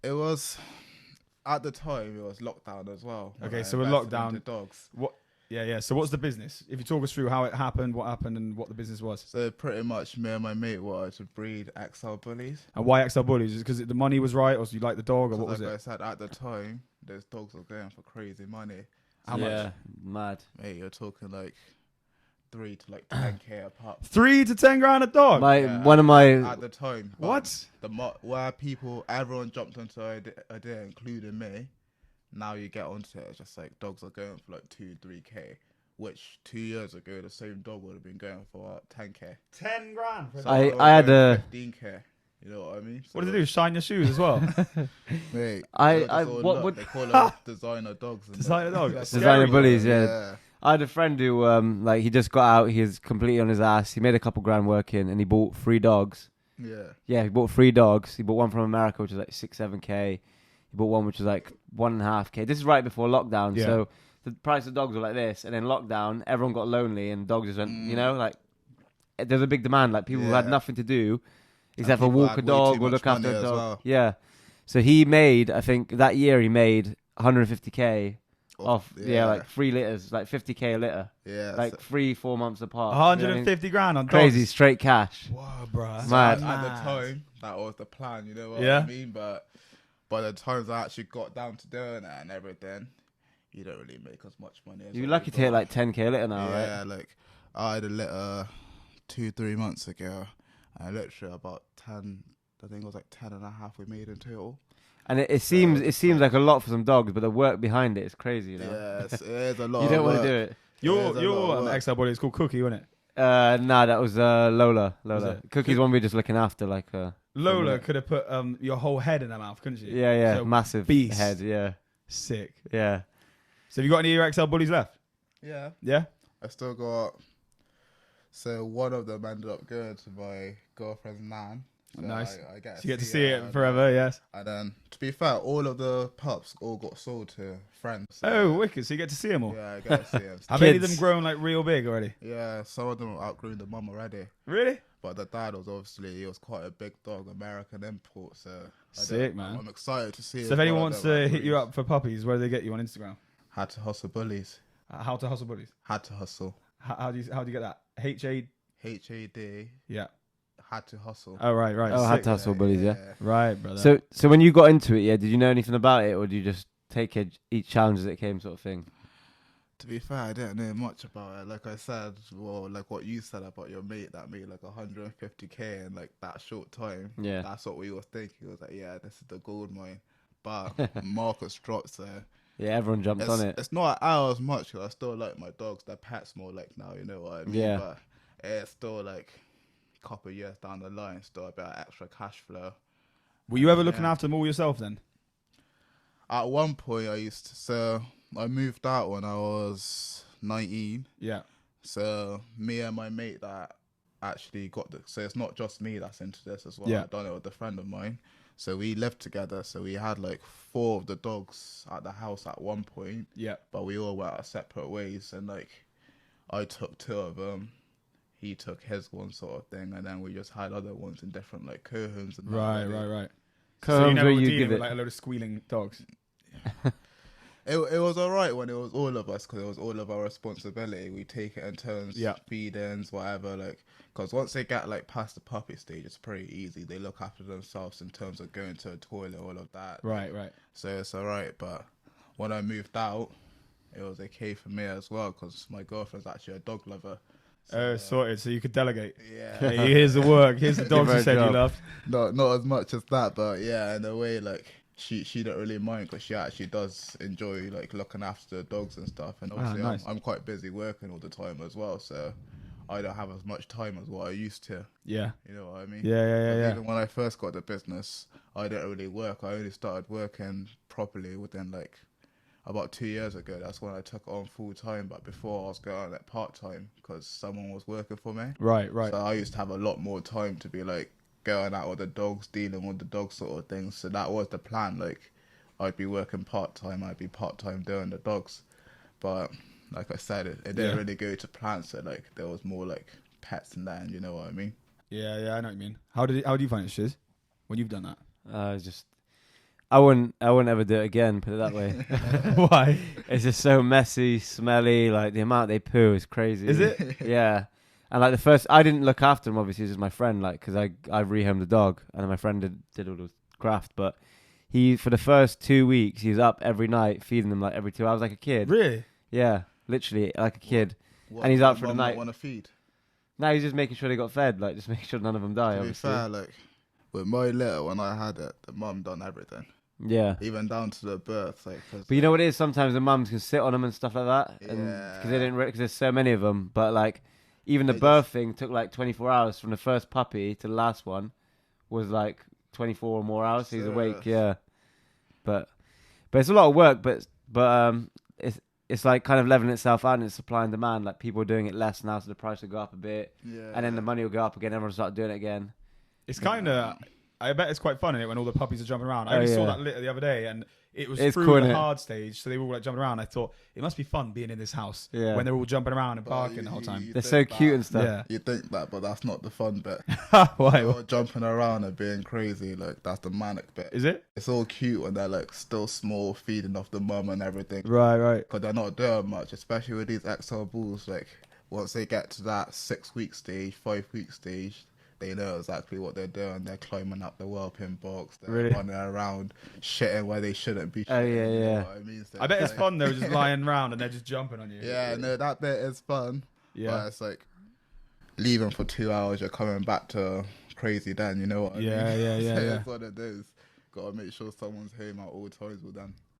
It was at the time. It was lockdown as well. Okay, so with lockdown, dogs. what? Yeah. So what's the business? If you talk us through how it happened, what happened, and what the business was. So pretty much, me and my mate wanted to breed XL bullies. And why XL Bullies? Is it because the money was right, or so you like the dog, or what was like it? I said, at the time, those dogs were going for crazy money. How yeah, much? mad. Mate, you're talking like 3 to like 10k a pop. 3 to 10 grand a dog. One of my At the time. What? Where everyone jumped onto the idea, including me. Now you get onto it, it's just like dogs are going for like 2-3k, which 2 years ago the same dog would have been going for 10k. 10 grand. So I had a 15k. You know what I mean? What does it do? Shine your shoes as well. Mate, what would they call it designer dogs? Designer dogs. designer Scary. bullies? Yeah. I had a friend who like he just got out. He was completely on his ass. He made a couple grand working, and he bought 3 dogs. Yeah, he bought 3 dogs. He bought one from America, which was like 6-7k. He bought one which was like 1.5k. This is right before lockdown, so the price of dogs were like this. And then lockdown, everyone got lonely, and dogs just went. You know, like there's a big demand. Like people who had nothing to do except for walk a dog or look after a dog. Well. Yeah. So he made, I think that year he made 150k off like 3 litters, like 50k a litter. Yeah. Like 3-4 months apart. 150 grand on dogs. Crazy, straight cash. Wow, bro. Mad. At the time, that was the plan, you know what Yeah. I mean? But by the times I actually got down to doing it and everything, you don't really make as much money as You're lucky to hit like 10k a litter now, right? Yeah, like I had a litter 2-3 months ago, and literally about 10, I think it was like 10 and a half we made in total. And it seems like a lot for some dogs, but the work behind it is crazy, you know? Yes, it is a lot. You don't want to do it. Your XL Bully is called Cookie, wasn't it? Nah, that was Lola. Was Cookie's one we're just looking after, like Lola could have put your whole head in her mouth, couldn't she? Yeah, So massive beast. head, yeah. Sick. Yeah. So have you got any of your XL Bullies left? Yeah. Yeah? I still got. So one of them ended up going to my girlfriend's nan. So Nice. I get So you get to see it forever, yes. And then, to be fair, all of the pups all got sold to friends. So Oh, wicked. So you get to see them all? yeah, I get to see them. Have any of them grown like real big already? Yeah, some of them outgrew the mum already. Really? But the dad was he was quite a big dog, American import. So Sick, man. I'm excited to see. So if anyone wants to hit you up for puppies, where do they get you on Instagram? Had to hustle bullies. How to hustle bullies? Had to hustle. How do you get that? HAD. Yeah. Had to hustle. Oh right. Oh, Sick. had to hustle bullies, yeah. Right, brother. So when you got into it, did you know anything about it, or did you just take each challenge as it came, sort of thing? To be fair, I didn't know much about it. Like I said, well, like what you said about your mate that made like 150k in like that short time. Yeah. That's what we were thinking. It was like, yeah, this is the gold mine. But markets dropped, so Yeah, everyone jumped on it. It's not as much because I still like my dogs. They're pets more like now, you know what I mean? Yeah. But it's still like a couple of years down the line, still a bit of extra cash flow. Were you ever looking after them all yourself then? At one point, I moved out when I was 19. Yeah. So me and my mate that actually so it's not just me that's into this as well. Yeah. I done it with a friend of mine. So we lived together. So we had like 4 of the dogs at the house at one point. Yeah. But we all went our separate ways. And like I took 2 of them. He took his one sort of thing. And then we just had other ones in different like co-homes. And Right. So So you you never were give dealing it with like a load of squealing dogs. It was alright when it was all of us because it was all of our responsibility. We take it in turns, feed-ins, whatever. Like, because once they get like past the puppy stage, it's pretty easy. They look after themselves in terms of going to a toilet, all of that. Right. So it's alright. But when I moved out, it was okay for me as well because my girlfriend's actually a dog lover. So, sorted. So you could delegate. Yeah. Hey, here's the work. Here's the dogs you said you loved. Not as much as that, but yeah, in a way, like. She don't really mind because she actually does enjoy like looking after the dogs and stuff. And obviously nice. I'm quite busy working all the time as well, so I don't have as much time as what I used to. Yeah. You know what I mean? Yeah. Even when I first got the business, I didn't really work. I only started working properly within like about 2 years ago. That's when I took it on full time. But before I was going at part time because someone was working for me. Right. So I used to have a lot more time to be like going out with the dogs, dealing with the dogs sort of thing. So that was the plan. Like, I'd be working part-time, I'd be part-time doing the dogs. But, like I said, it didn't really go to plan. So, like, there was more, like, pets and that, and you know what I mean? Yeah, I know what you mean. How do you find it, Shiz, when you've done that? I wouldn't ever do it again. Put it that way. Why? It's just so messy, smelly. Like the amount they poo is crazy. Is it? Yeah. And like the first, I didn't look after him. Obviously, this is my friend. Like, because I rehomed the dog, and then my friend did all the graft. But he, for the first 2 weeks, he was up every night feeding them like every 2 hours, like a kid. Really? Yeah, literally like a kid. What, And he's out for the mum night. not want to feed. Now he's just making sure they got fed, like just making sure none of them die. To be Obviously. fair, like with my little, when I had it, the mum done everything, Yeah. even down to the birth. Like, But you know what it is? Sometimes the mums can sit on them and stuff like that, and because they didn't, because there's so many of them. But like, even the They birth thing took like 24 hours from the first puppy to the last one, was like 24 or more hours. So he's awake, yeah. But it's a lot of work. But it's like kind of leveling itself out, and it's supply and demand. Like people are doing it less now, so the price will go up a bit, and then the money will go up again. Everyone will start doing it again. It's kind of. I bet it's quite fun in it when all the puppies are jumping around. I only saw that litter the other day, and it's through cool, the hard stage, so they were all like jumping around. I thought it must be fun being in this house when they're all jumping around and barking the whole time. They're so cute and stuff. Yeah. You think that, but that's not the fun bit. Why? They're all jumping around and being crazy, like that's the manic bit. Is it? It's all cute when they're like still small, feeding off the mum and everything. Right. Because they're not doing much, especially with these XL bulls. Like once they get to that 6-week stage, 5-week stage, they know exactly what they're doing. They're climbing up the whelping box. They're running around, shitting where they shouldn't be. Oh yeah. You know what I mean? So I bet it's fun though, just lying around and they're just jumping on you. Yeah, no, that bit is fun. Yeah. But it's like leaving for 2 hours, you're coming back to crazy then, you know what I mean? Yeah. That's what it is. Gotta make sure someone's home at all times with them.